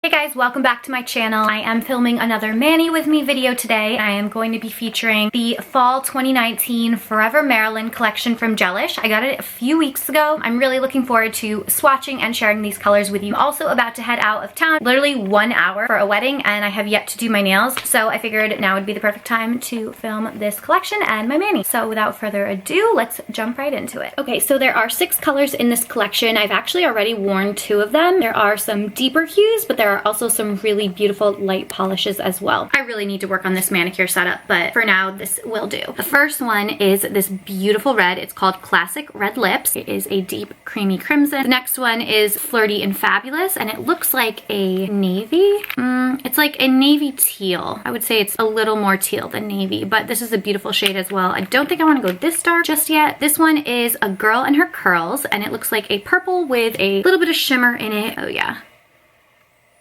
Hey guys, welcome back to my channel. I am filming another Mani with me video today. I am going to be featuring the Fall 2019 Forever Marilyn Collection from Gelish. I got it a few weeks ago. I'm really looking forward to swatching and sharing these colors with you. I'm also about to head out of town, literally 1 hour for a wedding, and I have yet to do my nails, so I figured now would be the perfect time to film this collection and my Mani. So without further ado, let's jump right into it. Okay, so there are 6 colors in this collection. I've actually already worn 2 of them. There are some deeper hues, but there are also some really beautiful light polishes as well. I really need to work on this manicure setup, but for now this will do. The first one is this beautiful red. It's called Classic Red Lips. It is a deep creamy crimson. The next one is Flirty and Fabulous, and it looks like a navy. It's like a navy teal. I would say it's a little more teal than navy, but this is a beautiful shade as well. I don't think I want to go this dark just yet. This one is A Girl and Her Curls, and it looks like a purple with a little bit of shimmer in it. Oh yeah.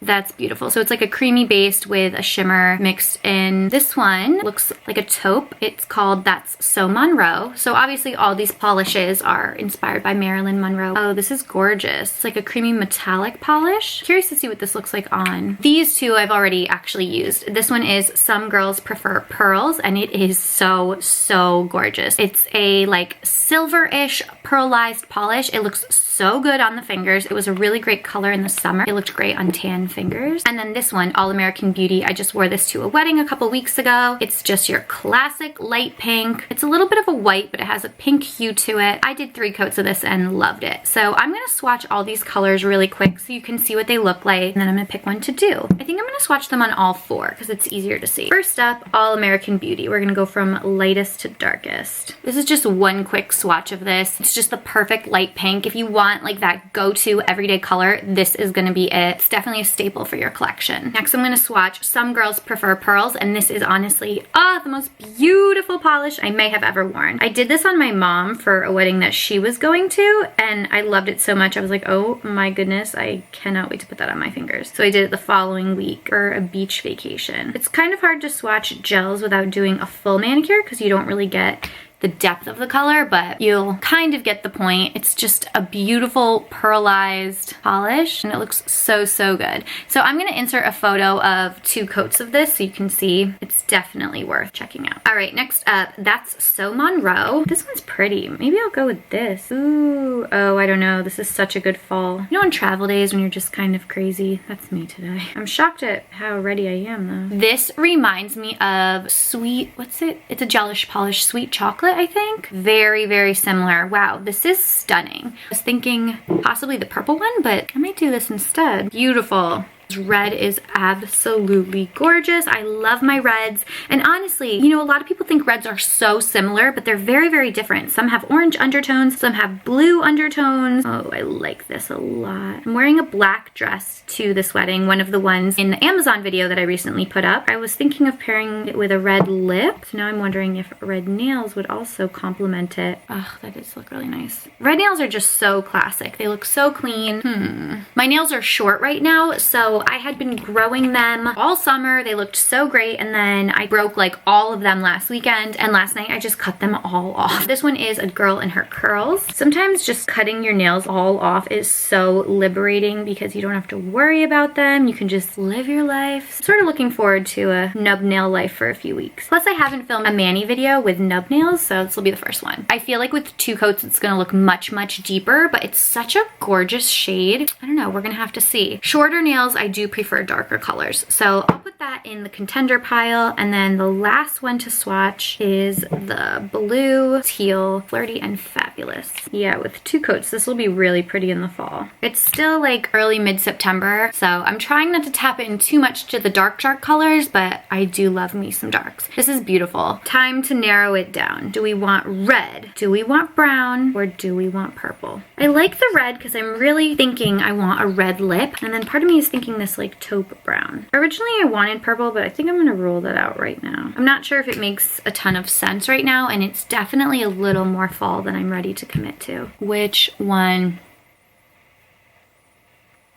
That's beautiful. So it's like a creamy base with a shimmer mixed in. This one looks like a taupe. It's called That's So Monroe. So obviously all these polishes are inspired by Marilyn Monroe. Oh, this is gorgeous. It's like a creamy metallic polish. Curious to see what this looks like on. These two I've already actually used. This one is Some Girls Prefer Pearls, and it is so gorgeous. It's a like silver-ish pearlized polish. It looks so good on the fingers. It was a really great color in the summer. It looked great on tan fingers. And then this one, All American Beauty. I just wore this to a wedding a couple weeks ago. It's just your classic light pink. It's a little bit of a white, but it has a pink hue to it. I did 3 coats of this and loved it. So I'm gonna swatch all these colors really quick so you can see what they look like, and then I'm gonna pick one to do. I think I'm gonna swatch them on all 4 because it's easier to see. First up, All American Beauty. We're gonna go from lightest to darkest. This is just one quick swatch of this. It's just the perfect light pink. If you want like that go-to everyday color, this is gonna be it. It's definitely a staple for your collection. Next, I'm gonna swatch Some Girls Prefer Pearls, and this is honestly, the most beautiful polish I may have ever worn. I did this on my mom for a wedding that she was going to, and I loved it so much. I was like, oh my goodness, I cannot wait to put that on my fingers. So I did it the following week for a beach vacation. It's kind of hard to swatch gels without doing a full manicure because you don't really get the depth of the color, but you'll kind of get the point. It's just a beautiful pearlized polish, and it looks so good. So I'm gonna insert a photo of 2 coats of this so you can see. It's definitely worth checking out. All right, next up, That's So Monroe. This one's pretty. Maybe I'll go with this. Ooh, oh, I don't know. This is such a good fall. You know, on travel days when you're just kind of crazy? That's me today. I'm shocked at how ready I am though. This reminds me of Sweet, what's it? It's a gelish polish, Sweet Chocolate, I think. Very similar. Wow, this is stunning. I was thinking possibly the purple one, but I might do this instead. Beautiful. Red is absolutely gorgeous. I love my reds. And honestly, you know, a lot of people think reds are so similar, but they're very different. Some have orange undertones, some have blue undertones. Oh, I like this a lot. I'm wearing a black dress to this wedding, one of the ones in the Amazon video that I recently put up. I was thinking of pairing it with a red lip. So now I'm wondering if red nails would also complement it. Oh, that does look really nice. Red nails are just so classic. They look so clean. My nails are short right now, so I had been growing them all summer. They looked so great, and then I broke like all of them last weekend, and last night I just cut them all off. This one is A Girl and Her Curls. Sometimes just cutting your nails all off is so liberating because you don't have to worry about them. You can just live your life. Sort of looking forward to a nub nail life for a few weeks. Plus I haven't filmed a mani video with nub nails, so this will be the first one. I feel like with 2 coats it's gonna look much deeper, but it's such a gorgeous shade. I don't know, we're gonna have to see. Shorter nails, I do prefer darker colors, so I'll put that in the contender pile. And then the last one to swatch is the blue teal Flirty and Fabulous. Yeah, with 2 coats this will be really pretty in the fall. It's still like early mid-September, so I'm trying not to tap in too much to the dark colors, but I do love me some darks. This is beautiful. Time to narrow it down. Do we want red? Do we want brown? Or do we want purple? I like the red because I'm really thinking I want a red lip, and then part of me is thinking this like taupe brown. Originally I wanted purple, but I think I'm gonna rule that out right now. I'm not sure if it makes a ton of sense right now, and it's definitely a little more fall than I'm ready to commit to. Which one?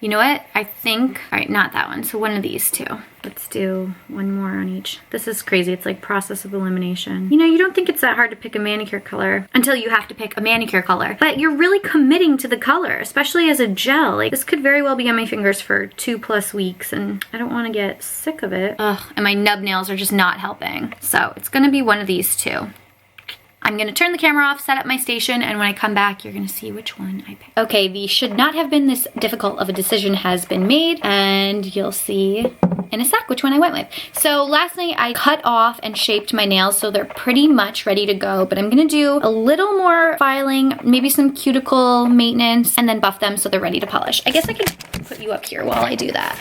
You know what? I think, all right, not that one. So one of these two. Let's do one more on each. This is crazy. It's like process of elimination. You know, you don't think it's that hard to pick a manicure color until you have to pick a manicure color, but you're really committing to the color, especially as a gel. Like, this could very well be on my fingers for 2+ weeks, and I don't want to get sick of it. Ugh, and my nub nails are just not helping. So it's gonna be one of these two. I'm gonna turn the camera off, set up my station, and when I come back, you're gonna see which one I pick. Okay, the should not have been this difficult of a decision has been made, and you'll see in a sec which one I went with. So last night I cut off and shaped my nails, so they're pretty much ready to go, but I'm gonna do a little more filing, maybe some cuticle maintenance, and then buff them so they're ready to polish. I guess I could put you up here while I do that,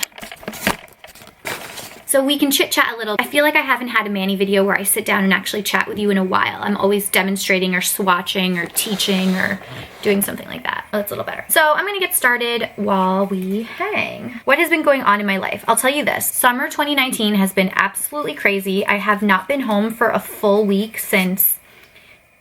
so we can chit chat a little. I feel like I haven't had a mani video where I sit down and actually chat with you in a while. I'm always demonstrating or swatching or teaching or doing something like that. Oh, that's a little better. So I'm gonna get started while we hang. What has been going on in my life? I'll tell you this. Summer 2019 has been absolutely crazy. I have not been home for a full week since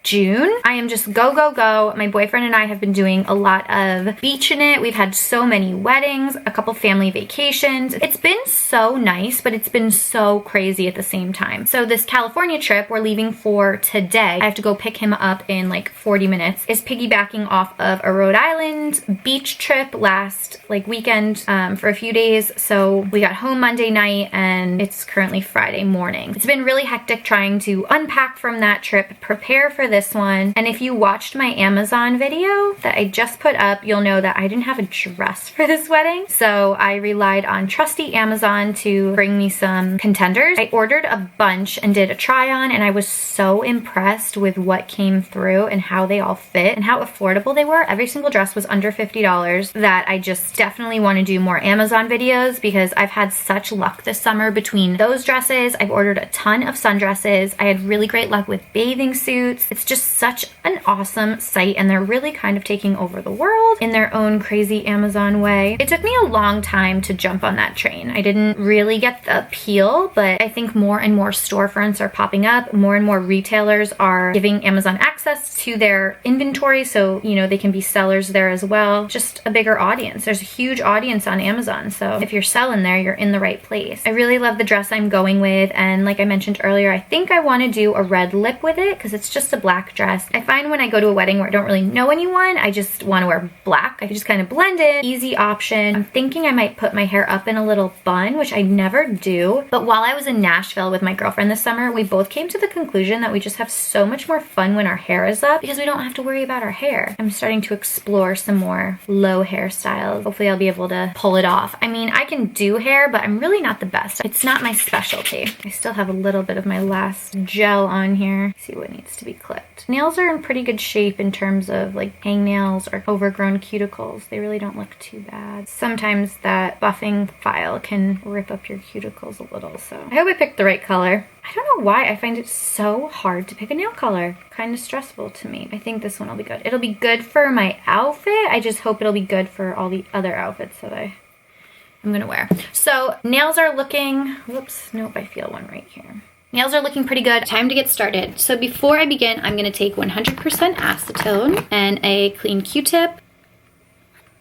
June. I am just go, go, go. My boyfriend and I have been doing a lot of beaching it. We've had so many weddings, a couple family vacations. It's been so nice, but it's been so crazy at the same time. So this California trip we're leaving for today, I have to go pick him up in like 40 minutes, is piggybacking off of a Rhode Island beach trip last like weekend for a few days. So we got home Monday night and it's currently Friday morning. It's been really hectic trying to unpack from that trip, prepare for this one. And if you watched my Amazon video that I just put up, you'll know that I didn't have a dress for this wedding. So I relied on trusty Amazon to bring me some contenders. I ordered a bunch and did a try on, and I was so impressed with what came through and how they all fit and how affordable they were. Every single dress was under $50 that I just definitely want to do more Amazon videos because I've had such luck this summer between those dresses. I've ordered a ton of sundresses. I had really great luck with bathing suits. It's just such an awesome site, and they're really kind of taking over the world in their own crazy Amazon way. It took me a long time to jump on that train. I didn't really get the appeal, but I think more and more storefronts are popping up. More and more retailers are giving Amazon access to their inventory, so you know they can be sellers there as well. Just a bigger audience. There's a huge audience on Amazon, so if you're selling there, you're in the right place. I really love the dress I'm going with, and like I mentioned earlier, I think I want to do a red lip with it because it's just a black dress. I find when I go to a wedding where I don't really know anyone, I just want to wear black. I can just kind of blend in, easy option. I'm thinking I might put my hair up in a little bun, which I never do. But while I was in Nashville with my girlfriend this summer, we both came to the conclusion that we just have so much more fun when our hair is up because we don't have to worry about our hair. I'm starting to explore some more low hairstyles. Hopefully I'll be able to pull it off. I mean, I can do hair, but I'm really not the best. It's not my specialty. I still have a little bit of my last gel on here. Let's see what needs to be clipped. Nails are in pretty good shape in terms of like hangnails or overgrown cuticles. They really don't look too bad. Sometimes that buffing file can rip up your cuticles a little, so I hope I picked the right color. I don't know why I find it so hard to pick a nail color. Kind of stressful to me. I think this one will be good. It'll be good for my outfit. I just hope it'll be good for all the other outfits that I'm gonna wear. So nails are looking, whoops, nope, I feel one right here. Nails are looking pretty good. Time to get started. So before I begin, I'm gonna take 100% acetone and a clean Q-tip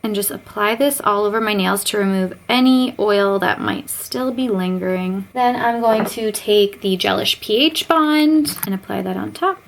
and just apply this all over my nails to remove any oil that might still be lingering. Then I'm going to take the Gelish pH bond and apply that on top.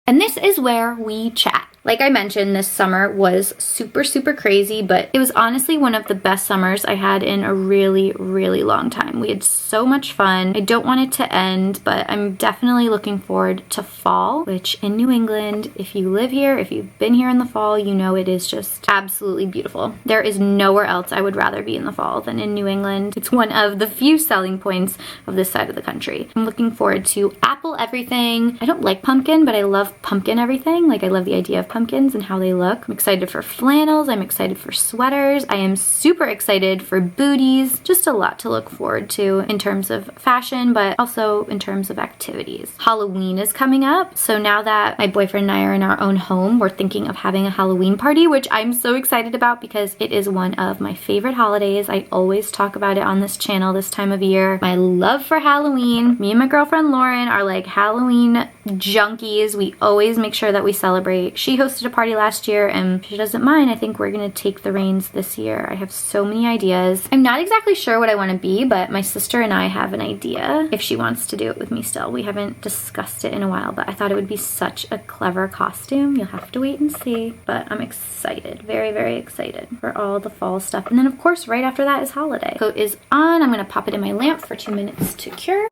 And this is where we chat. Like I mentioned, this summer was super, super crazy, but it was honestly one of the best summers I had in a really, really long time. We had so much fun. I don't want it to end, but I'm definitely looking forward to fall, which in New England, if you live here, if you've been here in the fall, you know it is just absolutely beautiful. There is nowhere else I would rather be in the fall than in New England. It's one of the few selling points of this side of the country. I'm looking forward to apple everything. I don't like pumpkin, but I love pumpkin everything. Like I love the idea of pumpkins and how they look. I'm excited for flannels. I'm excited for sweaters. I am super excited for booties. Just a lot to look forward to in terms of fashion, but also in terms of activities. Halloween is coming up. So now that my boyfriend and I are in our own home, we're thinking of having a Halloween party, which I'm so excited about because it is one of my favorite holidays. I always talk about it on this channel this time of year. My love for Halloween. Me and my girlfriend Lauren are like Halloween junkies. We always make sure that we celebrate. She hosted a party last year, and if she doesn't mind, I think we're gonna take the reins this year. I have so many ideas. I'm not exactly sure what I want to be, but my sister and I have an idea if she wants to do it with me still. We haven't discussed it in a while, but I thought it would be such a clever costume. You'll have to wait and see, but I'm excited, very, very excited for all the fall stuff. And then of course, right after that is holiday. Coat is on. I'm gonna pop it in my lamp for 2 minutes to cure.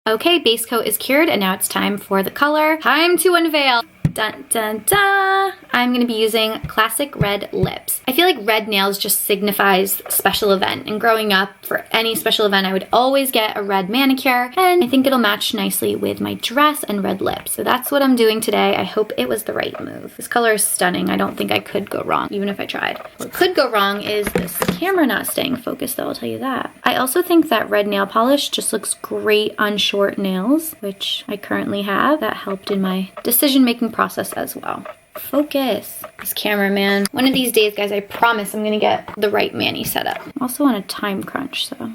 Okay, base coat is cured, and now it's time for the color. Time to unveil. Dun, dun, dun. I'm gonna be using Classic Red Lips. I feel like red nails just signifies special event, and growing up, for any special event, I would always get a red manicure, and I think it'll match nicely with my dress and red lips. So that's what I'm doing today. I hope it was the right move. This color is stunning. I don't think I could go wrong, even if I tried. What could go wrong is this camera not staying focused, though, I'll tell you that. I also think that red nail polish just looks great on short nails, which I currently have. That helped in my decision-making process as well. Focus. This cameraman. One of these days, guys, I promise I'm gonna get the right mani set up. I'm also on a time crunch, so.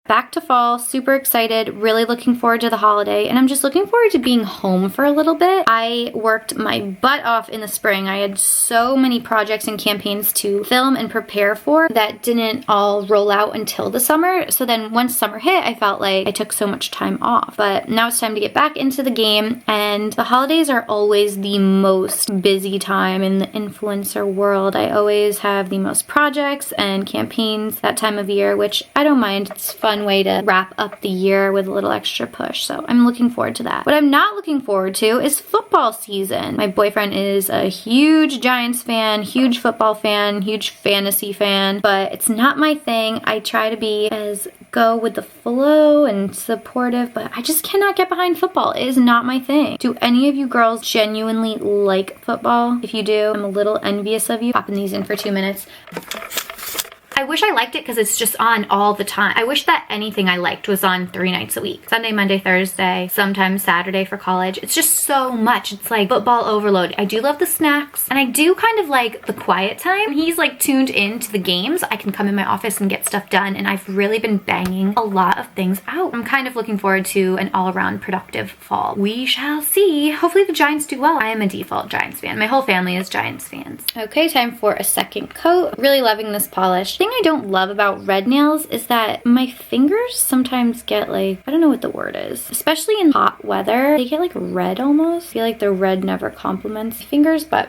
Back to fall, super excited, really looking forward to the holiday, and I'm just looking forward to being home for a little bit. I worked my butt off in the spring. I had so many projects and campaigns to film and prepare for that didn't all roll out until the summer. So then once summer hit, I felt like I took so much time off. But now it's time to get back into the game, and the holidays are always the most busy time in the influencer world. I always have the most projects and campaigns that time of year, which I don't mind. It's fun way to wrap up the year with a little extra push, so I'm looking forward to that. What I'm not looking forward to is football season. My boyfriend is a huge Giants fan, huge football fan, huge fantasy fan, but it's not my thing. I try to be as go with the flow and supportive, but I just cannot get behind football. It is not my thing. Do any of you girls genuinely like football? If you do, I'm a little envious of you. Popping these in for 2 minutes. I wish I liked it because it's just on all the time. I wish that anything I liked was on 3 nights a week. Sunday, Monday, Thursday, sometimes Saturday for college. It's just so much. It's like football overload. I do love the snacks, and I do kind of like the quiet time. When he's like tuned into the games, I can come in my office and get stuff done, and I've really been banging a lot of things out. I'm kind of looking forward to an all-around productive fall. We shall see. Hopefully the Giants do well. I am a default Giants fan. My whole family is Giants fans. Okay, time for a second coat. Really loving this polish. The thing I don't love about red nails is that my fingers sometimes get like, I don't know what the word is, especially in hot weather, they get like red almost. I feel like the red never complements fingers, but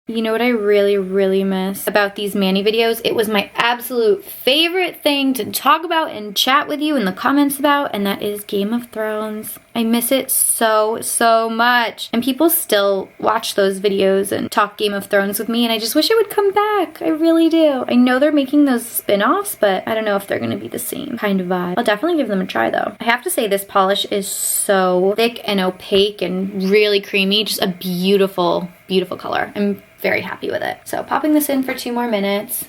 you know what I really, really miss about these mani videos? It was my absolute favorite thing to talk about and chat with you in the comments about, and that is Game of Thrones. I miss it so, so much. And people still watch those videos and talk Game of Thrones with me, and I just wish it would come back. I really do. I know they're making those spin-offs, but I don't know if they're gonna be the same kind of vibe. I'll definitely give them a try though. I have to say this polish is so thick and opaque and really creamy. Just a beautiful, beautiful color. I'm very happy with it. So popping this in for 2 more minutes.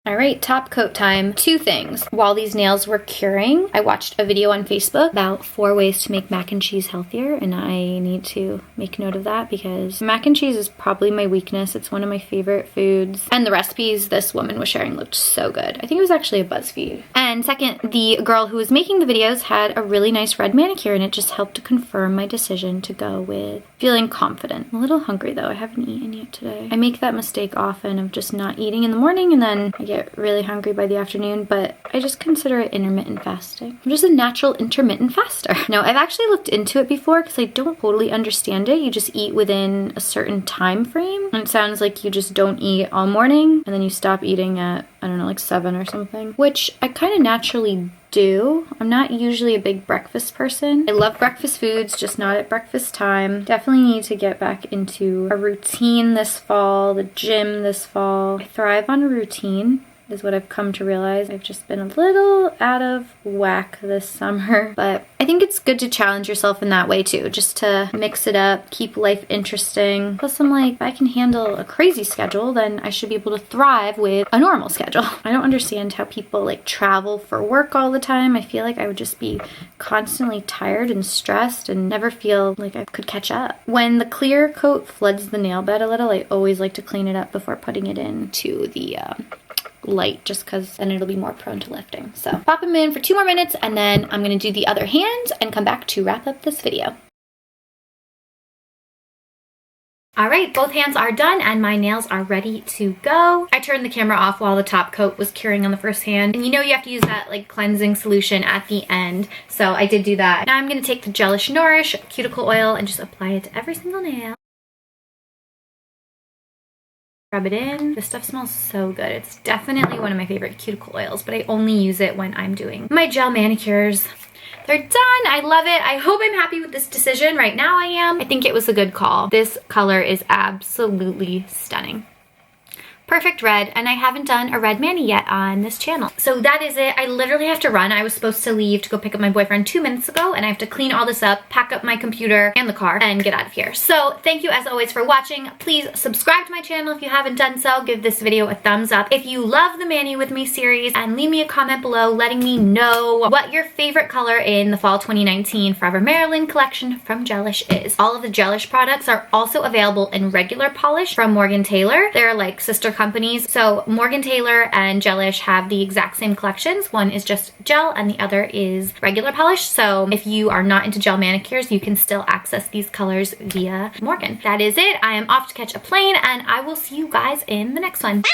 All right, top coat time. 2 things. While these nails were curing, I watched a video on Facebook about 4 ways to make mac and cheese healthier, and I need to make note of that because mac and cheese is probably my weakness. It's one of my favorite foods, and the recipes this woman was sharing looked so good. I think it was actually a BuzzFeed. And second, the girl who was making the videos had a really nice red manicure, and it just helped to confirm my decision to go with feeling confident. I'm a little hungry though. I haven't eaten yet today. I make that mistake often of just not eating in the morning, and then I get really hungry by the afternoon, but I just consider it intermittent fasting. I'm just a natural intermittent faster. No, I've actually looked into it before because I don't totally understand it. You just eat within a certain time frame, and it sounds like you just don't eat all morning and then you stop eating at, I don't know, like 7 or something, which I kind of naturally do. I'm not usually a big breakfast person. I love breakfast foods, just not at breakfast time. Definitely need to get back into a routine this fall, the gym this fall. I thrive on a routine, is what I've come to realize. I've just been a little out of whack this summer, but I think it's good to challenge yourself in that way too, just to mix it up, keep life interesting. Plus I'm like, if I can handle a crazy schedule, then I should be able to thrive with a normal schedule. I don't understand how people like travel for work all the time. I feel like I would just be constantly tired and stressed and never feel like I could catch up. When the clear coat floods the nail bed a little, I always like to clean it up before putting it into the light just because then it'll be more prone to lifting. So pop them in for 2 more minutes and then I'm gonna do the other hand and come back to wrap up this video. All right, both hands are done and my nails are ready to go. I turned the camera off while the top coat was curing on the first hand. And you know you have to use that like cleansing solution at the end. So I did do that. Now I'm gonna take the Gelish Nourish cuticle oil and just apply it to every single nail. Rub it in. This stuff smells so good. It's definitely one of my favorite cuticle oils, but I only use it when I'm doing my gel manicures. They're done. I love it. I hope I'm happy with this decision. Right now I am. I think it was a good call. This color is absolutely stunning. Perfect red, and I haven't done a red mani yet on this channel. So that is it. I literally have to run. I was supposed to leave to go pick up my boyfriend 2 minutes ago, and I have to clean all this up, pack up my computer and the car, and get out of here. So thank you as always for watching. Please subscribe to my channel if you haven't done so. Give this video a thumbs up if you love the Mani With Me series, and leave me a comment below letting me know what your favorite color in the Fall 2019 Forever Marilyn collection from Gelish is. All of the Gelish products are also available in regular polish from Morgan Taylor. They're like sister companies. So Morgan Taylor and Gelish have the exact same collections. One is just gel and the other is regular polish. So if you are not into gel manicures, you can still access these colors via Morgan. That is it. I am off to catch a plane and I will see you guys in the next one.